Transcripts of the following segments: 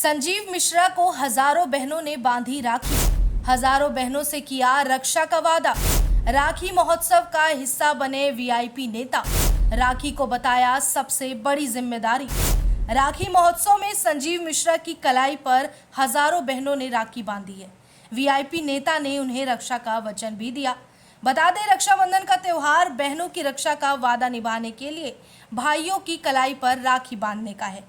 संजीव मिश्रा को हजारों बहनों ने बांधी राखी। हजारों बहनों से किया रक्षा का वादा। राखी महोत्सव का हिस्सा बने वीआईपी नेता। राखी को बताया सबसे बड़ी जिम्मेदारी। राखी महोत्सव में संजीव मिश्रा की कलाई पर हजारों बहनों ने राखी बांधी है। वीआईपी नेता ने उन्हें रक्षा का वचन भी दिया। बता दें, रक्षाबंधन का त्योहार बहनों की रक्षा का वादा निभाने के लिए भाइयों की कलाई पर राखी बांधने का है,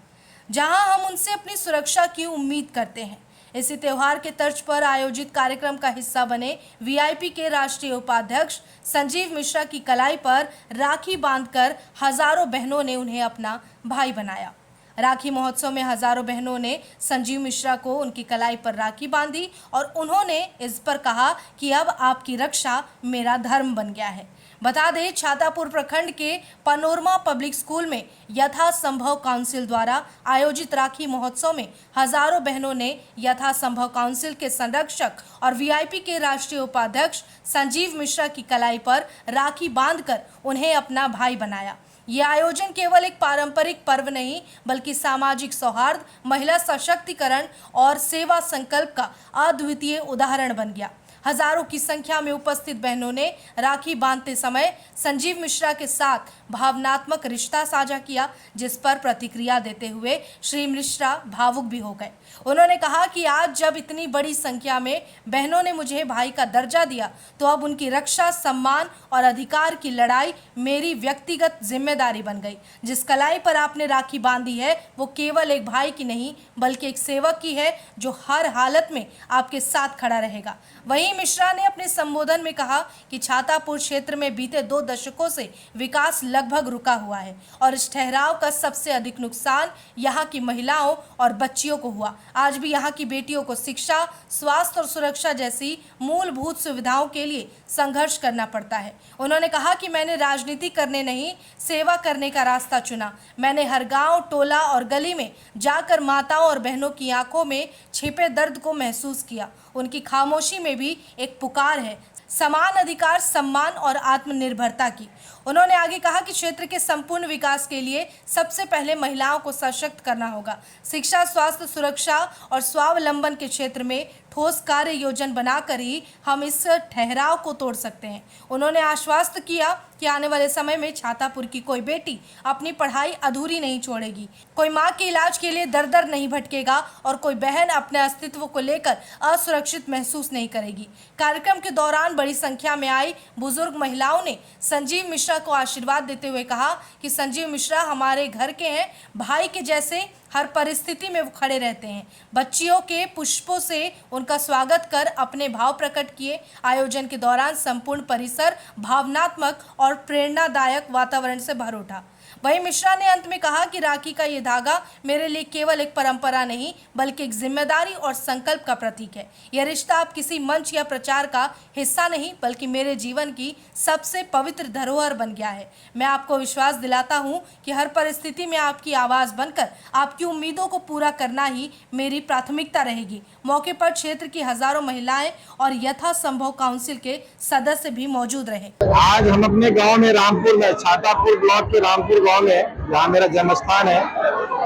जहां हम उनसे अपनी सुरक्षा की उम्मीद करते हैं। इसी त्योहार के तर्ज पर आयोजित कार्यक्रम का हिस्सा बने वीआईपी के राष्ट्रीय उपाध्यक्ष संजीव मिश्रा की कलाई पर राखी बांधकर हजारों बहनों ने उन्हें अपना भाई बनाया। राखी महोत्सव में हजारों बहनों ने संजीव मिश्रा को उनकी कलाई पर राखी बांधी और उन्होंने इस पर कहा कि अब आपकी रक्षा मेरा धर्म बन गया है। बता दें, छातापुर प्रखंड के पनोरमा पब्लिक स्कूल में यथासंभव काउंसिल द्वारा आयोजित राखी महोत्सव में हजारों बहनों ने यथासंभव काउंसिल के संरक्षक और वीआईपी के राष्ट्रीय उपाध्यक्ष संजीव मिश्रा की कलाई पर राखी बांधकर उन्हें अपना भाई बनाया। यह आयोजन केवल एक पारंपरिक पर्व नहीं, बल्कि सामाजिक सौहार्द, महिला सशक्तिकरण और सेवा संकल्प का अद्वितीय उदाहरण बन गया। हजारों की संख्या में उपस्थित बहनों ने राखी बांधते समय संजीव मिश्रा के साथ भावनात्मक रिश्ता साझा किया, जिस पर प्रतिक्रिया देते हुए श्री मिश्रा भावुक भी हो गए। उन्होंने कहा कि आज जब इतनी बड़ी संख्या में बहनों ने मुझे भाई का दर्जा दिया, तो अब उनकी रक्षा, सम्मान और अधिकार की लड़ाई मेरी व्यक्तिगत जिम्मेदारी बन गई। जिस कलाई पर आपने राखी बांधी है, वो केवल एक भाई की नहीं, बल्कि एक सेवक की है, जो हर हालत में आपके साथ खड़ा रहेगा। वहीं मिश्रा ने अपने संबोधन में कहा कि छातापुर क्षेत्र में बीते 2 दशकों से विकास लगभग रुका हुआ है और इस ठहराव का सबसे अधिक नुकसान यहाँ की महिलाओं और बच्चियों को हुआ। आज भी यहाँ की बेटियों को शिक्षा, स्वास्थ्य और सुरक्षा जैसी मूलभूत सुविधाओं के लिए संघर्ष करना पड़ता है। उन्होंने कहा कि मैंने राजनीति करने नहीं, सेवा करने का रास्ता चुना। मैंने हर गांव, टोला और गली में जाकर माताओं और बहनों की आंखों में छिपे दर्द को महसूस किया। उनकी खामोशी में भी एक पुकार है, समान अधिकार, सम्मान और आत्मनिर्भरता की। उन्होंने आगे कहा कि क्षेत्र के संपूर्ण विकास के लिए सबसे पहले महिलाओं को सशक्त करना होगा। शिक्षा, स्वास्थ्य, सुरक्षा और स्वावलंबन के क्षेत्र में ठोस कार्य योजना बनाकर ही हम इस ठहराव को तोड़ सकते हैं। उन्होंने आश्वस्त किया कि आने वाले समय में छातापुर की कोई बेटी अपनी पढ़ाई अधूरी नहीं छोड़ेगी, कोई माँ के इलाज के लिए दर दर नहीं भटकेगा और कोई बहन अपने अस्तित्व को लेकर असुरक्षित महसूस नहीं करेगी। कार्यक्रम के दौरान बड़ी संख्या में आई बुजुर्ग महिलाओं ने संजीव मिश्रा को आशीर्वाद देते हुए कहा कि संजीव मिश्रा हमारे घर के हैं, भाई के जैसे हर परिस्थिति में वो खड़े रहते हैं। बच्चियों के पुष्पों से उनका स्वागत कर अपने भाव प्रकट किए। आयोजन के दौरान संपूर्ण परिसर भावनात्मक और प्रेरणादायक वातावरण से भर उठा। वहीं मिश्रा ने अंत में कहा कि राखी का ये धागा मेरे लिए केवल एक परंपरा नहीं, बल्कि एक जिम्मेदारी और संकल्प का प्रतीक है। यह रिश्ता अब किसी मंच या प्रचार का हिस्सा नहीं, बल्कि मेरे जीवन की सबसे पवित्र धरोहर बन गया है। मैं आपको विश्वास दिलाता हूं कि हर परिस्थिति में आपकी आवाज़ बनकर आपकी उम्मीदों को पूरा करना ही मेरी प्राथमिकता रहेगी। मौके पर क्षेत्र की हजारों महिलाएं और यथासंभव काउंसिल के सदस्य भी मौजूद रहे। आज हम अपने गांव में, रामपुर में, छातापुर ब्लॉक के रामपुर गांव में, जहां मेरा जन्म स्थान है,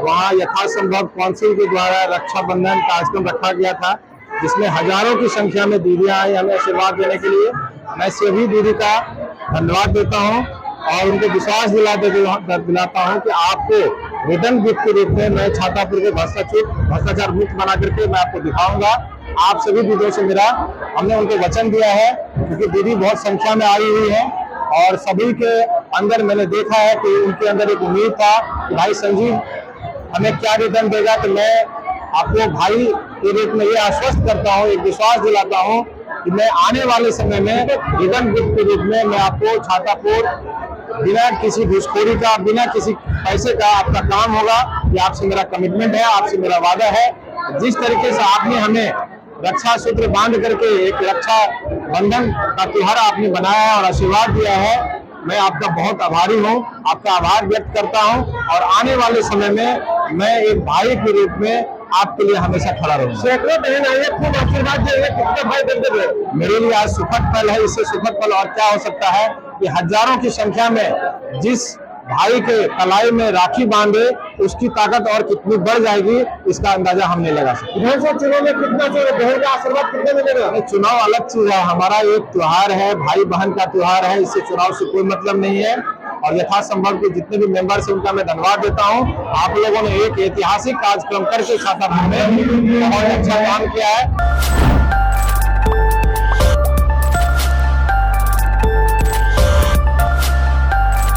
वहां यथासंभव काउंसिल के द्वारा रक्षाबंधन कार्यक्रम रखा गया था, जिसमें हजारों की संख्या में दीदियां आई हमें आशीर्वाद देने के लिए। मैं सभी दीदी का धन्यवाद देता हूं और उनको विश्वास दिलाता हूं कि आपको रिटर्न गिफ्ट के रूप में मैं छातापुर के भ्रष्टाचार मुक्त बना करके मैं आपको दिखाऊंगा। आप सभी दीदियों से हमने उनको वचन दिया है, क्योंकि दीदी बहुत संख्या में आई हुई है और सभी के अंदर मैंने देखा है कि उनके अंदर एक उम्मीद था कि भाई संजीव हमें क्या रिटर्न देगा। तो मैं आपको भाई के रूप में ये आश्वस्त करता हूँ, एक विश्वास दिलाता हूँ कि मैं आने वाले समय में रिटर्न गिफ्ट के रूप में मैं आपको छातापुर बिना किसी घूसखोरी का, बिना किसी पैसे का आपका काम होगा। ये आपसे मेरा कमिटमेंट है, आपसे मेरा वादा है। जिस तरीके से आपने हमें रक्षा सूत्र बांध करके एक रक्षा बंधन का त्योहार आपने बनाया है और आशीर्वाद दिया है, मैं आपका बहुत आभारी हूं, आपका आभार व्यक्त करता हूं और आने वाले समय में मैं एक भाई के रूप में आपके लिए हमेशा खड़ा रहूंगा। सैकड़ों बहन आए, खूब आशीर्वाद देंगे, कितने भाई दर्द है। मेरे लिए आज सुखद पल है, इससे सुखद पल और क्या हो सकता है कि हजारों की संख्या में जिस भाई के कलाई में राखी बांधे उसकी ताकत और कितनी बढ़ जाएगी इसका अंदाजा हम नहीं लगा सकते। विधानसभा चुनाव में कितना बहन का आशीर्वाद कितने मिलेगा? चुनाव अलग चीज है, हमारा एक त्योहार है, भाई बहन का त्योहार है, इससे चुनाव से कोई मतलब नहीं है। और यथासंभव के जितने भी मेंबर्स हैं उनका मैं धन्यवाद देता हूं। आप लोगों ने एक ऐतिहासिक कार्यक्रम करके छातापुर में बहुत अच्छा काम किया है।